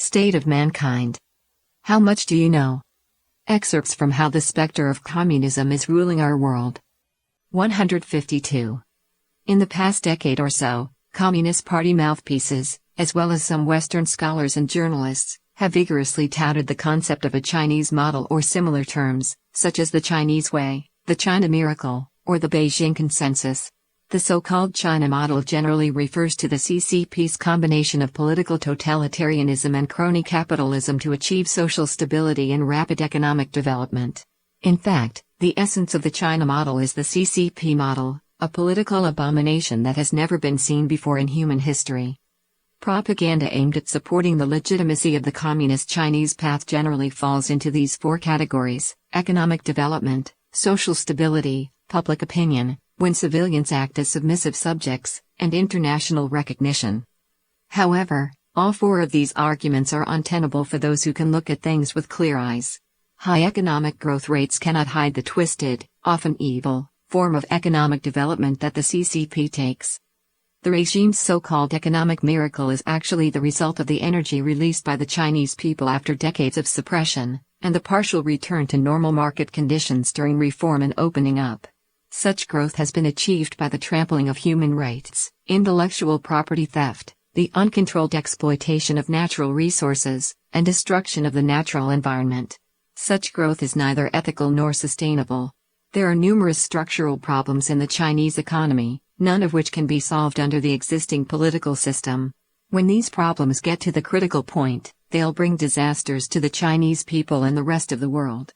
state of mankind. How much do you know? Excerpts from How the Spectre of Communism is Ruling Our World. 152. In the past decade or so, Communist Party mouthpieces, as well as some Western scholars and journalists, have vigorously touted the concept of a Chinese model or similar terms, such as the Chinese Way, the China Miracle, or the Beijing Consensus. The so-called China model generally refers to the CCP's combination of political totalitarianism and crony capitalism to achieve social stability and rapid economic development. In fact, the essence of the China model is the CCP model, a political abomination that has never been seen before in human history. Propaganda aimed at supporting the legitimacy of the communist Chinese path generally falls into these four categories: economic development, social stability, public opinion, when civilians act as submissive subjects, and international recognition. However, all four of these arguments are untenable for those who can look at things with clear eyes. High economic growth rates cannot hide the twisted, often evil, form of economic development that the CCP takes. The regime's so-called economic miracle is actually the result of the energy released by the Chinese people after decades of suppression, and the partial return to normal market conditions during reform and opening up. Such growth has been achieved by the trampling of human rights, intellectual property theft, the uncontrolled exploitation of natural resources, and destruction of the natural environment. Such growth is neither ethical nor sustainable. There are numerous structural problems in the Chinese economy, none of which can be solved under the existing political system. When these problems get to the critical point, they'll bring disasters to the Chinese people and the rest of the world.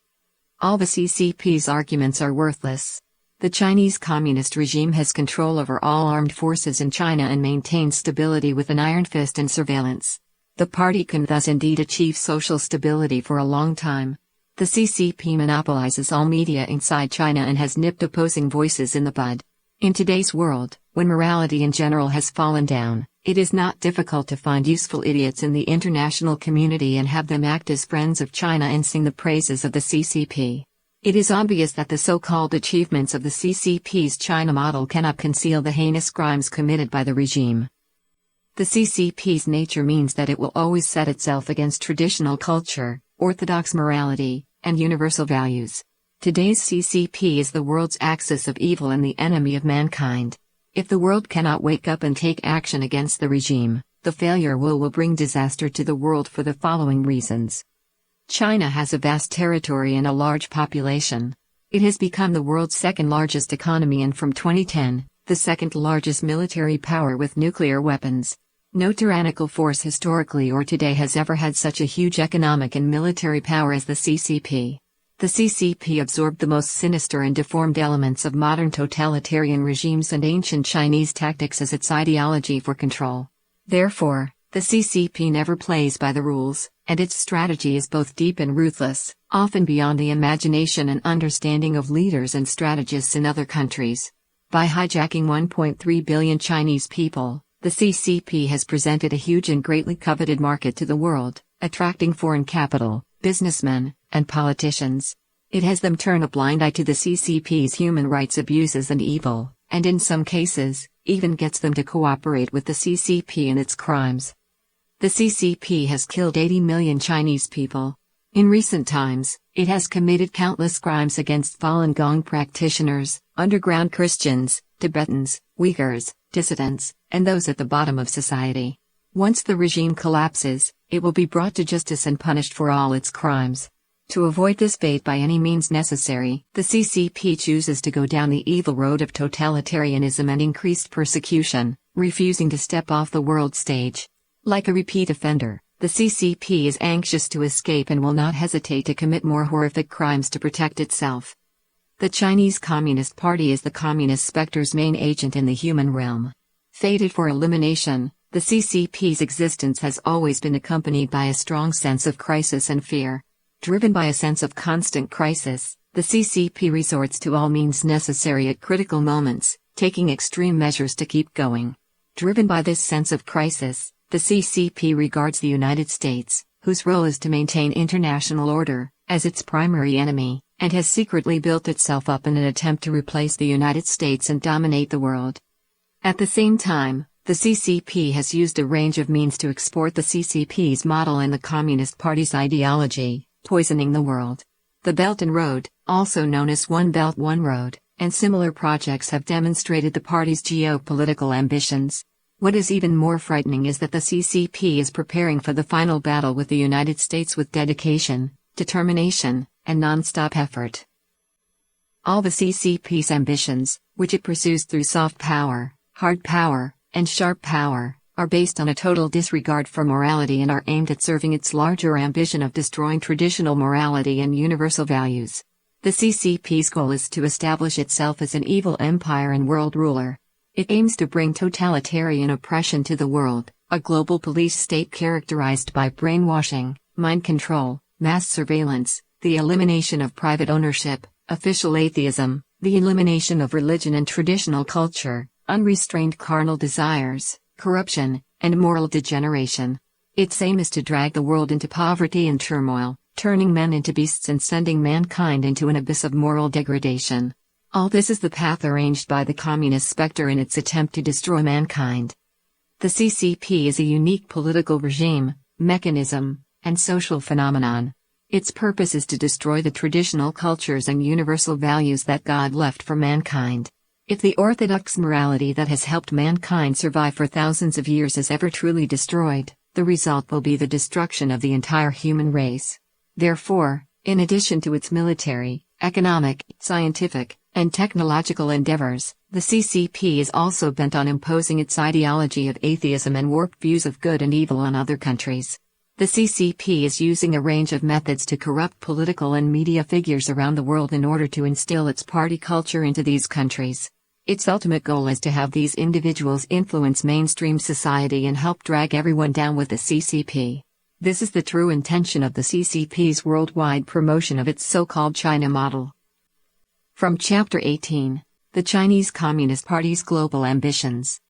All the CCP's arguments are worthless. The Chinese Communist regime has control over all armed forces in China and maintains stability with an iron fist and surveillance. The party can thus indeed achieve social stability for a long time. The CCP monopolizes all media inside China and has nipped opposing voices in the bud. In today's world, when morality in general has fallen down, it is not difficult to find useful idiots in the international community and have them act as friends of China and sing the praises of the CCP. It is obvious that the so-called achievements of the CCP's China model cannot conceal the heinous crimes committed by the regime. The CCP's nature means that it will always set itself against traditional culture, orthodox morality, and universal values. Today's CCP is the world's axis of evil and the enemy of mankind. If the world cannot wake up and take action against the regime, the failure will bring disaster to the world for the following reasons. China has a vast territory and a large population. It has become the world's second largest economy and from 2010, the second largest military power with nuclear weapons. No tyrannical force historically or today has ever had such a huge economic and military power as the CCP. The CCP absorbed the most sinister and deformed elements of modern totalitarian regimes and ancient Chinese tactics as its ideology for control. Therefore, the CCP never plays by the rules, and its strategy is both deep and ruthless, often beyond the imagination and understanding of leaders and strategists in other countries. By hijacking 1.3 billion Chinese people, the CCP has presented a huge and greatly coveted market to the world, attracting foreign capital, businessmen, and politicians. It has them turn a blind eye to the CCP's human rights abuses and evil, and in some cases, even gets them to cooperate with the CCP in its crimes. The CCP has killed 80 million Chinese people. In recent times, it has committed countless crimes against Falun Gong practitioners, underground Christians, Tibetans, Uyghurs, dissidents, and those at the bottom of society. Once the regime collapses, it will be brought to justice and punished for all its crimes. To avoid this fate by any means necessary, the CCP chooses to go down the evil road of totalitarianism and increased persecution, refusing to step off the world stage. Like a repeat offender, the CCP is anxious to escape and will not hesitate to commit more horrific crimes to protect itself. The Chinese Communist Party is the communist specter's main agent in the human realm. Fated for elimination, the CCP's existence has always been accompanied by a strong sense of crisis and fear. Driven by a sense of constant crisis, the CCP resorts to all means necessary at critical moments, taking extreme measures to keep going. Driven by this sense of crisis, the CCP regards the United States, whose role is to maintain international order, as its primary enemy, and has secretly built itself up in an attempt to replace the United States and dominate the world. At the same time, The CCP has used a range of means to export the CCP's model and the Communist Party's ideology, poisoning the world. The Belt and Road, also known as One Belt One Road, and similar projects have demonstrated the party's geopolitical ambitions. What is even more frightening is that the CCP is preparing for the final battle with the United States with dedication, determination, and non-stop effort. All the CCP's ambitions, which it pursues through soft power, hard power, and sharp power, are based on a total disregard for morality and are aimed at serving its larger ambition of destroying traditional morality and universal values. The CCP's goal is to establish itself as an evil empire and world ruler. It aims to bring totalitarian oppression to the world, a global police state characterized by brainwashing, mind control, mass surveillance, the elimination of private ownership, official atheism, the elimination of religion and traditional culture, unrestrained carnal desires, corruption, and moral degeneration. Its aim is to drag the world into poverty and turmoil, turning men into beasts and sending mankind into an abyss of moral degradation. All this is the path arranged by the communist spectre in its attempt to destroy mankind. The CCP is a unique political regime, mechanism, and social phenomenon. Its purpose is to destroy the traditional cultures and universal values that God left for mankind. If the orthodox morality that has helped mankind survive for thousands of years is ever truly destroyed, the result will be the destruction of the entire human race. Therefore, in addition to its military, economic, scientific, and technological endeavors, the CCP is also bent on imposing its ideology of atheism and warped views of good and evil on other countries. The CCP is using a range of methods to corrupt political and media figures around the world in order to instill its party culture into these countries. Its ultimate goal is to have these individuals influence mainstream society and help drag everyone down with the CCP. This is the true intention of the CCP's worldwide promotion of its so-called China model. From Chapter 18, The Chinese Communist Party's Global Ambitions.